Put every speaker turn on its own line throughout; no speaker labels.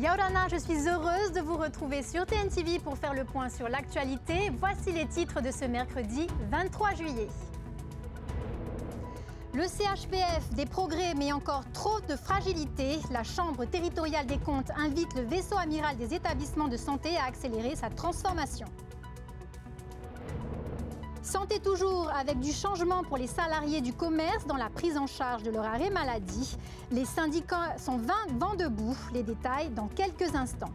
Yaorana, je suis heureuse de vous retrouver sur TNTV pour faire le point sur l'actualité. Voici les titres de ce mercredi 23 juillet. Le CHPF, des progrès mais encore trop de fragilité. La Chambre territoriale des comptes invite le vaisseau amiral des établissements de santé à accélérer sa transformation. Santé toujours, avec du changement pour les salariés du commerce dans la prise en charge de leur arrêt maladie. Les syndicats sont vent debout. Les détails dans quelques instants.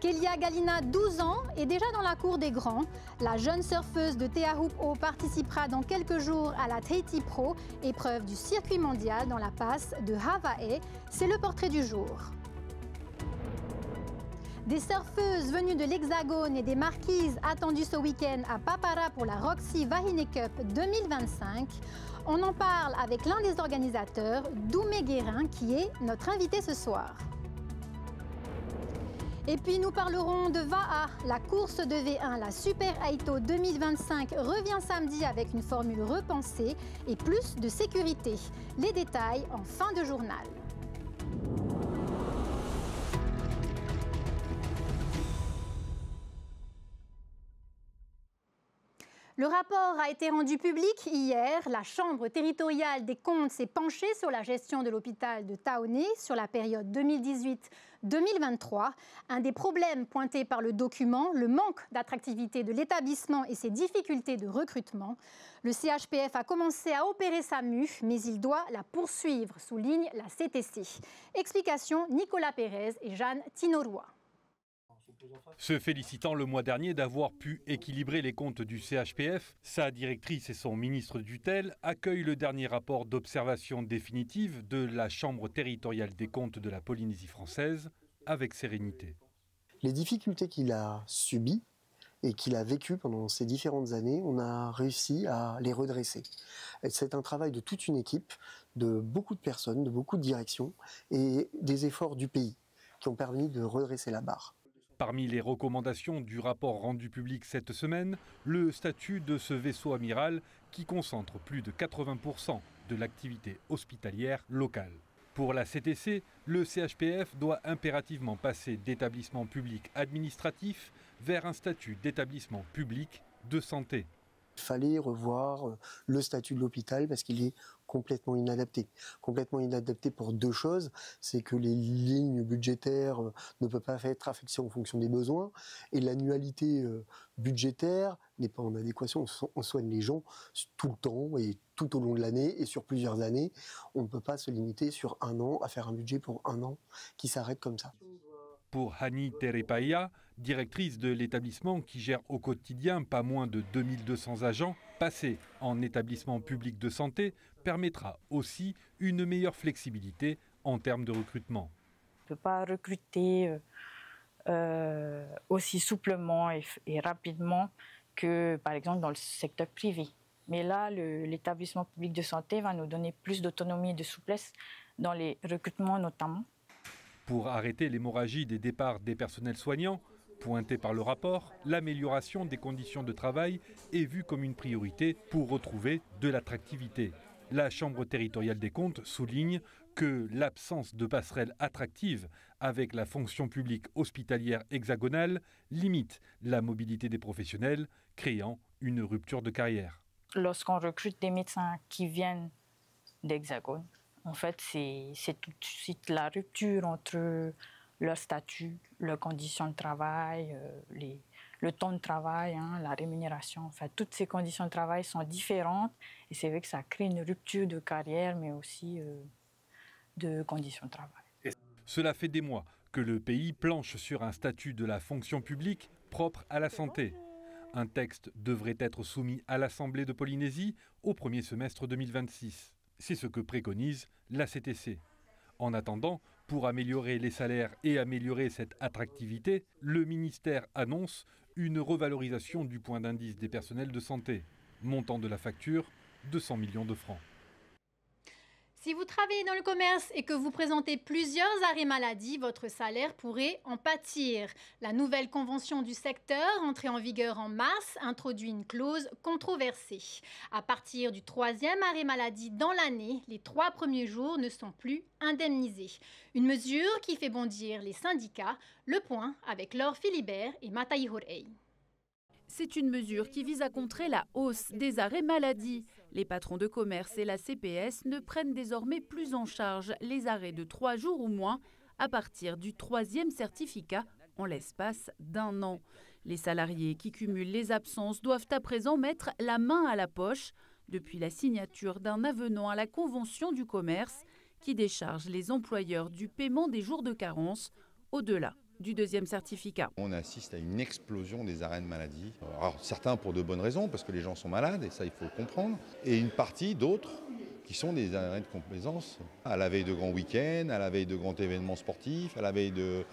Kélia Galina, 12 ans, est déjà dans la cour des grands. La jeune surfeuse de Teahup'o participera dans quelques jours à la Tahiti Pro, épreuve du circuit mondial dans la passe de Hawaii. C'est le portrait du jour. Des surfeuses venues de l'Hexagone et des marquises attendues ce week-end à Papara pour la Roxy Wahine Cup 2025. On en parle avec l'un des organisateurs, Doumé Guérin, qui est notre invité ce soir. Et puis nous parlerons de VAA, la course de V1, la Super Aito 2025 revient samedi avec une formule repensée et plus de sécurité. Les détails en fin de journal. Le rapport a été rendu public hier. La Chambre territoriale des comptes s'est penchée sur la gestion de l'hôpital de Taoné sur la période 2018-2023. Un des problèmes pointés par le document, le manque d'attractivité de l'établissement et ses difficultés de recrutement. Le CHPF a commencé à opérer sa mue, mais il doit la poursuivre, souligne la CTC. Explication, Nicolas Pérez et Jeanne Tinoroa.
Se félicitant le mois dernier d'avoir pu équilibrer les comptes du CHPF, sa directrice et son ministre de tutelle accueillent le dernier rapport d'observation définitive de la Chambre territoriale des comptes de la Polynésie française avec sérénité.
Les difficultés qu'il a subies et qu'il a vécues pendant ces différentes années, on a réussi à les redresser. C'est un travail de toute une équipe, de beaucoup de personnes, de beaucoup de directions et des efforts du pays qui ont permis de redresser la barre.
Parmi les recommandations du rapport rendu public cette semaine, le statut de ce vaisseau amiral qui concentre plus de 80% de l'activité hospitalière locale. Pour la CTC, le CHPF doit impérativement passer d'établissement public administratif vers un statut d'établissement public de santé.
Il fallait revoir le statut de l'hôpital parce qu'il est complètement inadapté. Complètement inadapté pour deux choses, c'est que les lignes budgétaires ne peuvent pas être affectées en fonction des besoins et l'annualité budgétaire n'est pas en adéquation. On soigne les gens tout le temps et tout au long de l'année et sur plusieurs années. On ne peut pas se limiter sur un an à faire un budget pour un an qui s'arrête comme ça.
Pour Hani Terepaia, directrice de l'établissement qui gère au quotidien pas moins de 2200 agents, passer en établissement public de santé permettra aussi une meilleure flexibilité en termes de recrutement.
On ne peut pas recruter aussi souplement et rapidement que par exemple dans le secteur privé. Mais là, l'établissement public de santé va nous donner plus d'autonomie et de souplesse dans les recrutements notamment.
Pour arrêter l'hémorragie des départs des personnels soignants, pointé par le rapport, l'amélioration des conditions de travail est vue comme une priorité pour retrouver de l'attractivité. La Chambre territoriale des comptes souligne que l'absence de passerelle attractive avec la fonction publique hospitalière hexagonale limite la mobilité des professionnels, créant une rupture de carrière.
Lorsqu'on recrute des médecins qui viennent d'Hexagone, en fait, c'est tout de suite la rupture entre leur statut, leurs conditions de travail, le temps de travail, la rémunération. Enfin, toutes ces conditions de travail sont différentes et c'est vrai que ça crée une rupture de carrière, mais aussi de conditions de travail.
Cela fait des mois que le pays planche sur un statut de la fonction publique propre à la santé. Un texte devrait être soumis à l'Assemblée de Polynésie au premier semestre 2026. C'est ce que préconise la CTC. En attendant, pour améliorer les salaires et améliorer cette attractivité, le ministère annonce une revalorisation du point d'indice des personnels de santé. Montant de la facture, 200 millions de francs.
Si vous travaillez dans le commerce et que vous présentez plusieurs arrêts maladie, votre salaire pourrait en pâtir. La nouvelle convention du secteur, entrée en vigueur en mars, introduit une clause controversée. À partir du 3e arrêt maladie dans l'année, les 3 premiers jours ne sont plus indemnisés. Une mesure qui fait bondir les syndicats. Le point avec Laure Philibert et Matai Horei.
C'est une mesure qui vise à contrer la hausse des arrêts maladie. Les patrons de commerce et la CPS ne prennent désormais plus en charge les arrêts de 3 jours ou moins à partir du 3e certificat en l'espace d'1 an. Les salariés qui cumulent les absences doivent à présent mettre la main à la poche depuis la signature d'un avenant à la Convention du commerce qui décharge les employeurs du paiement des jours de carence au-delà du 2e certificat.
On assiste à une explosion des arrêts de maladie. Alors, certains pour de bonnes raisons, parce que les gens sont malades, et ça il faut le comprendre, et une partie d'autres qui sont des arrêts de complaisance. À la veille de grands week-ends, à la veille de grands événements sportifs, à la veille de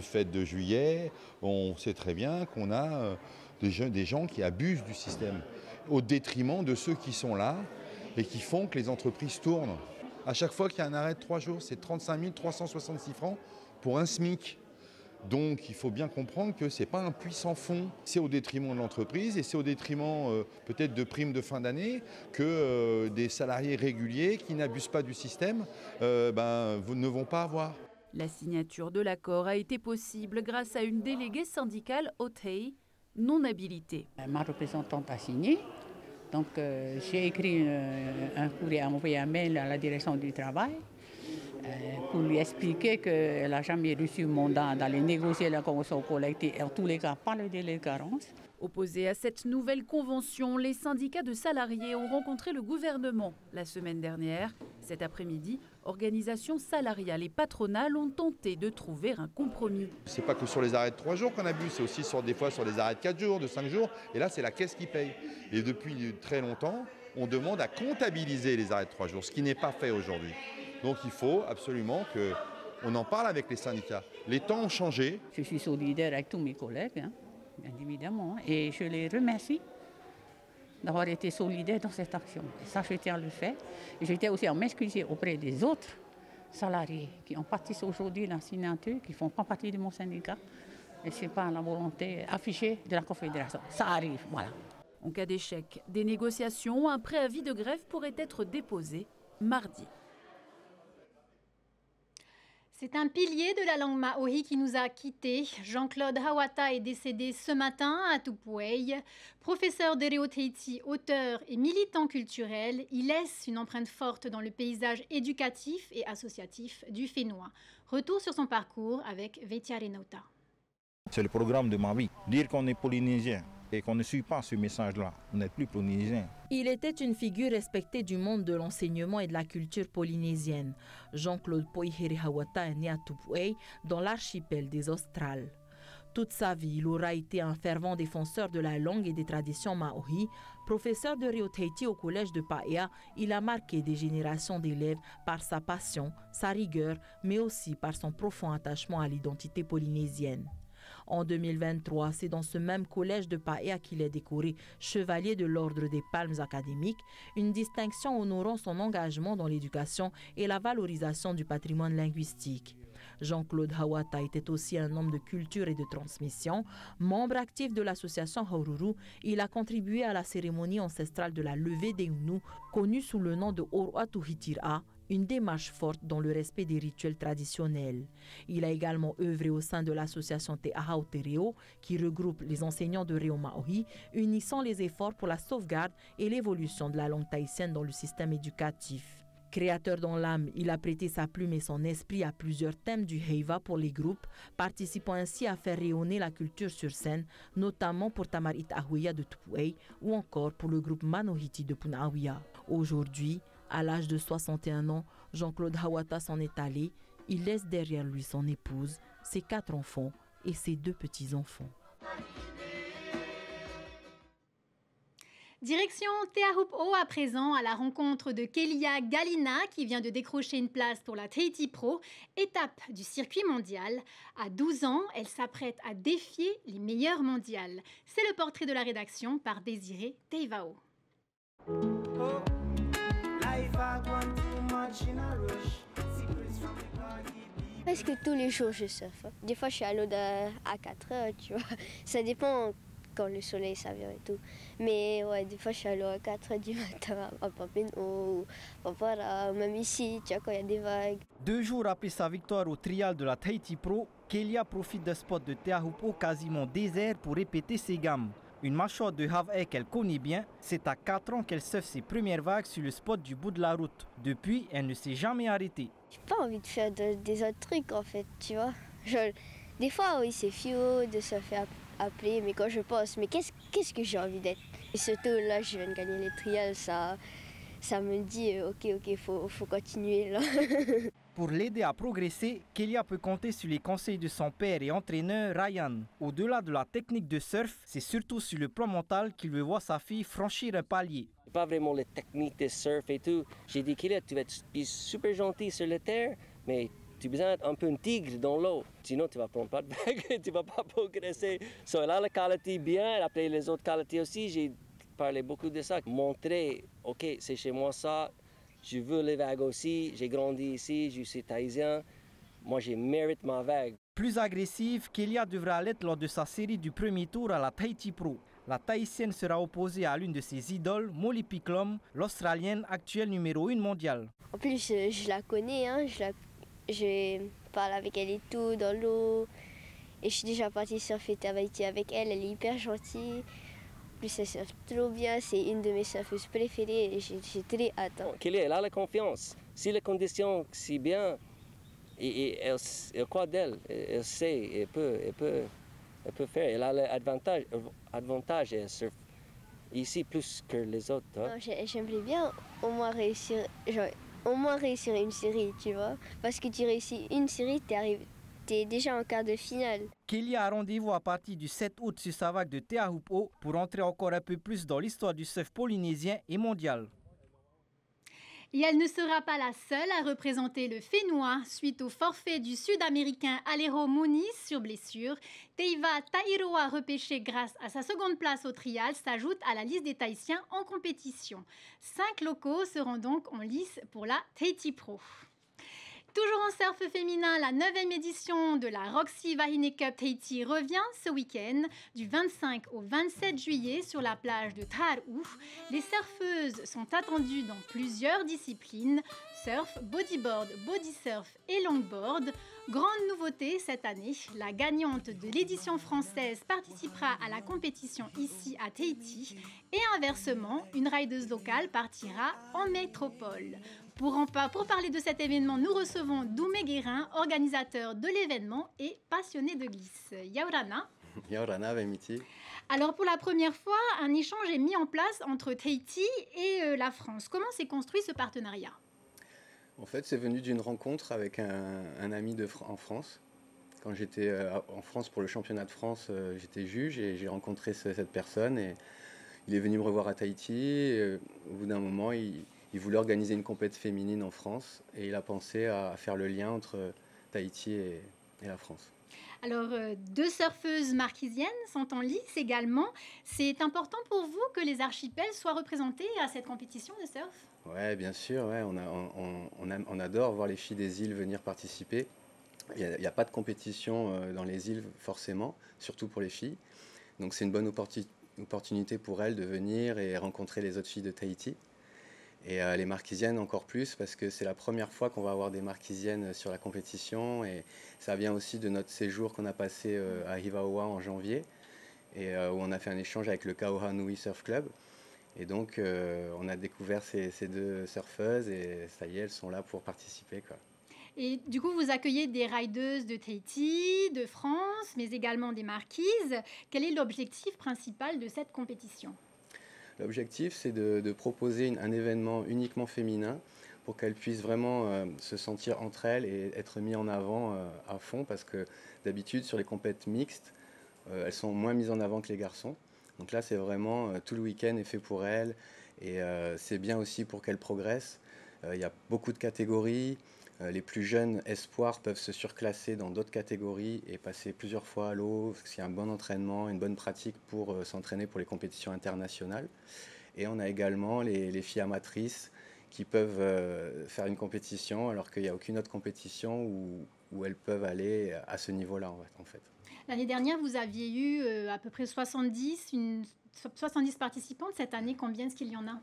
fêtes de juillet, on sait très bien qu'on a des gens qui abusent du système, au détriment de ceux qui sont là et qui font que les entreprises tournent. À chaque fois qu'il y a un arrêt de 3 jours, c'est 35 366 francs pour un SMIC. Donc il faut bien comprendre que ce n'est pas un puits sans fond. C'est au détriment de l'entreprise et c'est au détriment peut-être de primes de fin d'année que des salariés réguliers qui n'abusent pas du système ne vont pas avoir.
La signature de l'accord a été possible grâce à une déléguée syndicale Otei non habilitée.
Ma représentante a signé. Donc j'ai écrit un courrier, envoyé un mail à la direction du travail pour lui expliquer qu'elle n'a jamais reçu mandat d'aller négocier la convention collective, et en tous les cas pas le délai de carence.
Opposés à cette nouvelle convention, les syndicats de salariés ont rencontré le gouvernement la semaine dernière. Cet après-midi, organisations salariales et patronales ont tenté de trouver un compromis.
Ce n'est pas que sur les arrêts de 3 jours qu'on abuse, c'est aussi des fois sur les arrêts de 4 jours, de 5 jours. Et là, c'est la caisse qui paye. Et depuis très longtemps, on demande à comptabiliser les arrêts de 3 jours, ce qui n'est pas fait aujourd'hui. Donc il faut absolument qu'on en parle avec les syndicats. Les temps ont changé.
Je suis solidaire avec tous mes collègues, bien évidemment, et je les remercie d'avoir été solidaires dans cette action. Et ça, je tiens à le faire. Et je tiens aussi à m'excuser auprès des autres salariés qui ont participé aujourd'hui à la signature, qui ne font pas partie de mon syndicat. Et ce n'est pas la volonté affichée de la Confédération. Ça arrive, voilà.
En cas d'échec des négociations, un préavis de grève pourrait être déposé mardi.
C'est un pilier de la langue maori qui nous a quittés. Jean-Claude Hawata est décédé ce matin à Tupuai. Professeur de Reo Teiti, auteur et militant culturel, il laisse une empreinte forte dans le paysage éducatif et associatif du Fénois. Retour sur son parcours avec Vetia Renauta.
C'est le programme de ma vie. Dire qu'on est polynésien et qu'on ne suit pas ce message-là, on n'est plus polynésien.
Il était une figure respectée du monde de l'enseignement et de la culture polynésienne. Jean-Claude Poiheri Hawata est né à Tupuai, dans l'archipel des Australes. Toute sa vie, il aura été un fervent défenseur de la langue et des traditions maori. Professeur de Reo Teiti au collège de Paea, il a marqué des générations d'élèves par sa passion, sa rigueur, mais aussi par son profond attachement à l'identité polynésienne. En 2023, c'est dans ce même collège de Paea qu'il est décoré chevalier de l'Ordre des Palmes académiques, une distinction honorant son engagement dans l'éducation et la valorisation du patrimoine linguistique. Jean-Claude Hawata était aussi un homme de culture et de transmission. Membre actif de l'association Haururu, il a contribué à la cérémonie ancestrale de la levée des Unu, connue sous le nom de Oroatuhitira, une démarche forte dans le respect des rituels traditionnels. Il a également œuvré au sein de l'association Te Ahau Te Reo, qui regroupe les enseignants de Reo Maori, unissant les efforts pour la sauvegarde et l'évolution de la langue tahitienne dans le système éducatif. Créateur dans l'âme, il a prêté sa plume et son esprit à plusieurs thèmes du Heiva pour les groupes, participant ainsi à faire rayonner la culture sur scène, notamment pour Tamarit Ahuia de Tupuai ou encore pour le groupe Manohiti de Punaawia. Aujourd'hui, à l'âge de 61 ans, Jean-Claude Hawata s'en est allé. Il laisse derrière lui son épouse, ses 4 enfants et ses 2 petits-enfants.
Direction Te Ahupu'o à présent à la rencontre de Kelia Galina qui vient de décrocher une place pour la Tahiti Pro, étape du circuit mondial. À 12 ans, elle s'apprête à défier les meilleurs mondiales. C'est le portrait de la rédaction par Désiré Teivao.
Presque tous les jours je surfe. Des fois je suis à l'eau à 4 heures, tu vois. Ça dépend quand le soleil ça vient et tout. Mais ouais, des fois je suis à l'eau à 4 heures du matin à Pampino, même ici, tu vois, quand il y a des vagues.
2 jours après sa victoire au trial de la Tahiti Pro, Kelia profite d'un spot de Teahupo'o quasiment désert pour répéter ses gammes. Une mâchoire de Hawaii qu'elle connaît bien, c'est à 4 ans qu'elle surfe ses premières vagues sur le spot du bout de la route. Depuis, elle ne s'est jamais arrêtée.
J'ai pas envie de faire des autres trucs en fait, tu vois. Des fois, oui, c'est fio de se faire appeler, mais quand je pense, mais qu'est-ce que j'ai envie d'être? Et surtout là, je viens de gagner les trials, ça me dit, ok, faut continuer là.
Pour l'aider à progresser, Kelia peut compter sur les conseils de son père et entraîneur Ryan. Au-delà de la technique de surf, c'est surtout sur le plan mental qu'il veut voir sa fille franchir un palier.
Pas vraiment les techniques de surf et tout. J'ai dit Kelia, tu vas être super gentil sur la terre, mais tu as besoin d'être un peu un tigre dans l'eau. Sinon, tu vas prendre pas de vagues, tu vas pas progresser. So, elle a la qualité bien, après les autres qualités aussi, j'ai parlé beaucoup de ça. Montrer, ok, c'est chez moi ça. Je veux les vagues aussi, j'ai grandi ici, je suis tahitien, moi je mérite ma vague.
Plus agressive, Kelia devra l'être lors de sa série du premier tour à la Tahiti Pro. La Tahitienne sera opposée à l'une de ses idoles, Molly Picklum, l'Australienne actuelle numéro 1 mondiale.
En plus, je la connais, hein, je parle avec elle et tout dans l'eau. Et je suis déjà partie surfer Tahiti avec elle, elle est hyper gentille. En plus, elle surfe trop bien, c'est une de mes surfeuses préférées et j'ai très hâte.
Kelia, elle a la confiance. Si les conditions sont bien, et elle croit d'elle, elle sait, elle peut faire. Elle a l'avantage, elle surfe ici plus que les autres. Hein.
J'aimerais bien au moins réussir une série, tu vois. Parce que tu réussis une série, t'es déjà en quart de finale.
Kelia a rendez-vous à partir du 7 août sur sa vague de Teahupo'o pour entrer encore un peu plus dans l'histoire du surf polynésien et mondial.
Et elle ne sera pas la seule à représenter le Fénois suite au forfait du Sud-Américain Alero Muniz sur blessure. Teiva Ta'iroa, repêché grâce à sa seconde place au trial, s'ajoute à la liste des Tahitiens en compétition. 5 locaux seront donc en lice pour la Tahiti Pro. Toujours en surf féminin, la 9e édition de la Roxy Wahine Cup Tahiti revient ce week-end du 25 au 27 juillet sur la plage de Tar'u. Les surfeuses sont attendues dans plusieurs disciplines, surf, bodyboard, bodysurf et longboard. Grande nouveauté cette année, la gagnante de l'édition française participera à la compétition ici à Tahiti et inversement, une rideuse locale partira en métropole. Pour parler de cet événement, nous recevons Doumé Guérin, organisateur de l'événement et passionné de glisse. Yaurana.
Yaurana, Vemiti.
Alors pour la première fois, un échange est mis en place entre Tahiti et la France. Comment s'est construit ce partenariat ?
En fait, c'est venu d'une rencontre avec un ami en France. Quand j'étais en France pour le championnat de France, j'étais juge et j'ai rencontré cette personne. Et il est venu me revoir à Tahiti. Et, au bout d'un moment, il voulait organiser une compétition féminine en France et il a pensé à faire le lien entre Tahiti et la France.
Alors, 2 surfeuses marquisiennes sont en lice également. C'est important pour vous que les archipels soient représentés à cette compétition de surf ?
Oui, bien sûr. Ouais, on adore voir les filles des îles venir participer. Il n'y a pas de compétition dans les îles forcément, surtout pour les filles. Donc c'est une bonne opportunité pour elles de venir et rencontrer les autres filles de Tahiti. Et les marquisiennes encore plus parce que c'est la première fois qu'on va avoir des marquisiennes sur la compétition et ça vient aussi de notre séjour qu'on a passé à Hivaoa en janvier et où on a fait un échange avec le Kaohanui Surf Club et donc on a découvert ces 2 surfeuses et ça y est, elles sont là pour participer, quoi.
Et du coup, vous accueillez des rideuses de Tahiti, de France, mais également des marquises. Quel est l'objectif principal de cette compétition ?
L'objectif, c'est de proposer un événement uniquement féminin pour qu'elles puissent vraiment se sentir entre elles et être mis en avant à fond parce que d'habitude, sur les compétitions mixtes, elles sont moins mises en avant que les garçons. Donc là, c'est vraiment tout le week-end est fait pour elles et c'est bien aussi pour qu'elles progressent. Il y a beaucoup de catégories. Les plus jeunes espoirs peuvent se surclasser dans d'autres catégories et passer plusieurs fois à l'eau, parce qu'il y a un bon entraînement, une bonne pratique pour s'entraîner pour les compétitions internationales. Et on a également les filles amatrices qui peuvent faire une compétition alors qu'il n'y a aucune autre compétition où elles peuvent aller à ce niveau-là en fait.
L'année dernière, vous aviez eu à peu près 70 participantes. Cette année, combien est-ce qu'il y en a?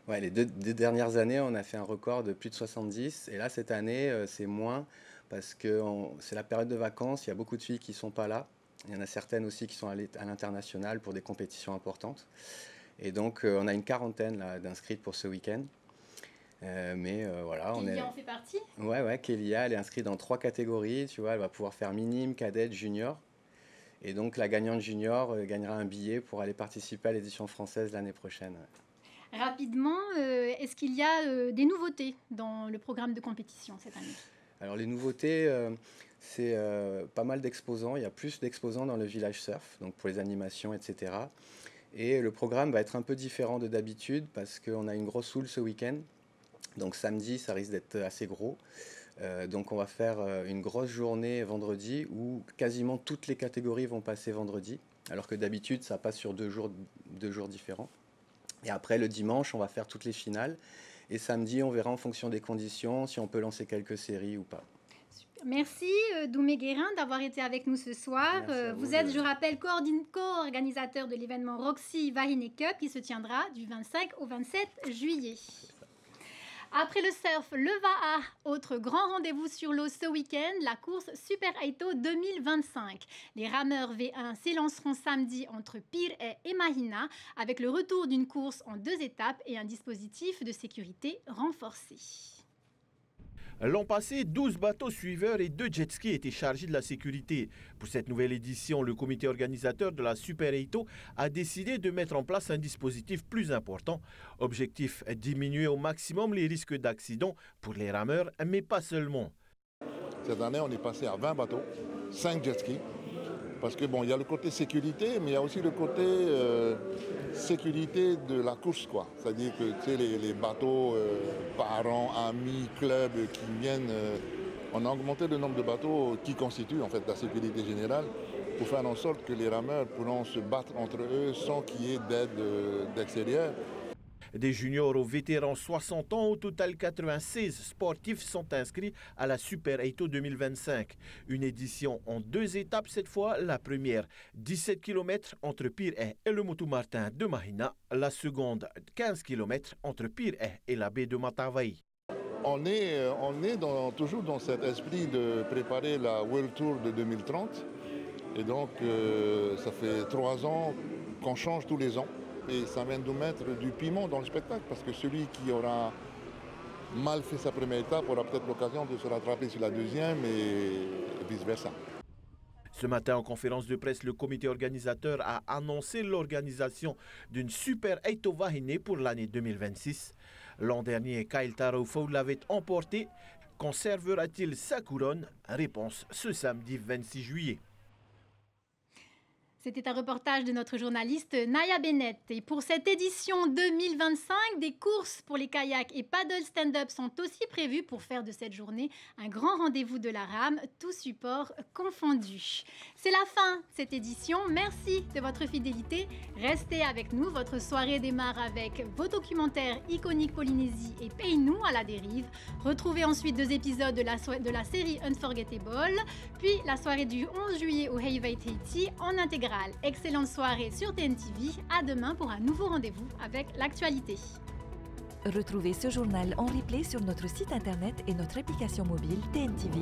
Ouais, les deux dernières années, on a fait un record de plus de 70. Et là, cette année, c'est moins parce que c'est la période de vacances. Il y a beaucoup de filles qui ne sont pas là. Il y en a certaines aussi qui sont allées à l'international pour des compétitions importantes. Et donc, on a une quarantaine d'inscrites pour ce week-end. Voilà,
Kélia en fait partie?
Ouais, Kélia, elle est inscrite dans 3 catégories. Tu vois, elle va pouvoir faire minime, cadette, junior. Et donc, la gagnante junior gagnera un billet pour aller participer à l'édition française l'année prochaine.
Rapidement, est-ce qu'il y a des nouveautés dans le programme de compétition cette année?
Alors, les nouveautés, c'est pas mal d'exposants. Il y a plus d'exposants dans le village surf, donc pour les animations, etc. Et le programme va être un peu différent de d'habitude parce qu'on a une grosse houle ce week-end. Donc, samedi, ça risque d'être assez gros. Donc on va faire une grosse journée vendredi où quasiment toutes les catégories vont passer vendredi, alors que d'habitude ça passe sur deux jours différents. Et après le dimanche, on va faire toutes les finales. Et samedi, on verra en fonction des conditions si on peut lancer quelques séries ou pas.
Super. Merci Doumé Guérin d'avoir été avec nous ce soir. Vous êtes, je rappelle, co-organisateur de l'événement Roxy Vahine Cup qui se tiendra du 25 au 27 juillet. Après le surf, le Va'a, autre grand rendez-vous sur l'eau ce week-end, la course Super Aito 2025. Les rameurs V1 s'élanceront samedi entre Pir'e et Mahina avec le retour d'une course en 2 étapes et un dispositif de sécurité renforcé.
L'an passé, 12 bateaux suiveurs et 2 jet skis étaient chargés de la sécurité. Pour cette nouvelle édition, le comité organisateur de la Super Aito a décidé de mettre en place un dispositif plus important. Objectif, diminuer au maximum les risques d'accident pour les rameurs, mais pas seulement.
Cette année, on est passé à 20 bateaux, 5 jet skis. Parce que bon, il y a le côté sécurité, mais il y a aussi le côté sécurité de la course, quoi. C'est-à-dire que tu sais, les bateaux, parents, amis, clubs qui viennent, on a augmenté le nombre de bateaux qui constituent en fait la sécurité générale pour faire en sorte que les rameurs pourront se battre entre eux sans qu'il y ait d'aide d'extérieur.
Des juniors aux vétérans 60 ans, au total 96 sportifs sont inscrits à la Super Aito 2025. Une édition en 2 étapes cette fois. La première, 17 km entre Pir'e et le Motu-Martin de Mahina. La seconde, 15 km entre Pir'e et la baie de Matavai.
On est toujours dans cet esprit de préparer la World Tour de 2030. Et donc, ça fait 3 ans qu'on change tous les ans. Et ça vient de mettre du piment dans le spectacle, parce que celui qui aura mal fait sa première étape aura peut-être l'occasion de se rattraper sur la deuxième et vice-versa.
Ce matin, en conférence de presse, le comité organisateur a annoncé l'organisation d'une Super Aito Vahine pour l'année 2026. L'an dernier, Kyle Tarofo l'avait emporté. Conservera-t-il sa couronne? Réponse ce samedi 26 juillet.
C'était un reportage de notre journaliste Naya Bennett. Et pour cette édition 2025, des courses pour les kayaks et paddle stand-up sont aussi prévues pour faire de cette journée un grand rendez-vous de la rame, tous supports confondus. C'est la fin de cette édition. Merci de votre fidélité. Restez avec nous. Votre soirée démarre avec vos documentaires iconiques Polynésie et Pays-nous à la dérive. Retrouvez ensuite 2 épisodes de la série Unforgettable, puis la soirée du 11 juillet au Heiwei Tahiti en intégrale. Excellente soirée sur TNTV. À demain pour un nouveau rendez-vous avec l'actualité.
Retrouvez ce journal en replay sur notre site internet et notre application mobile TNTV.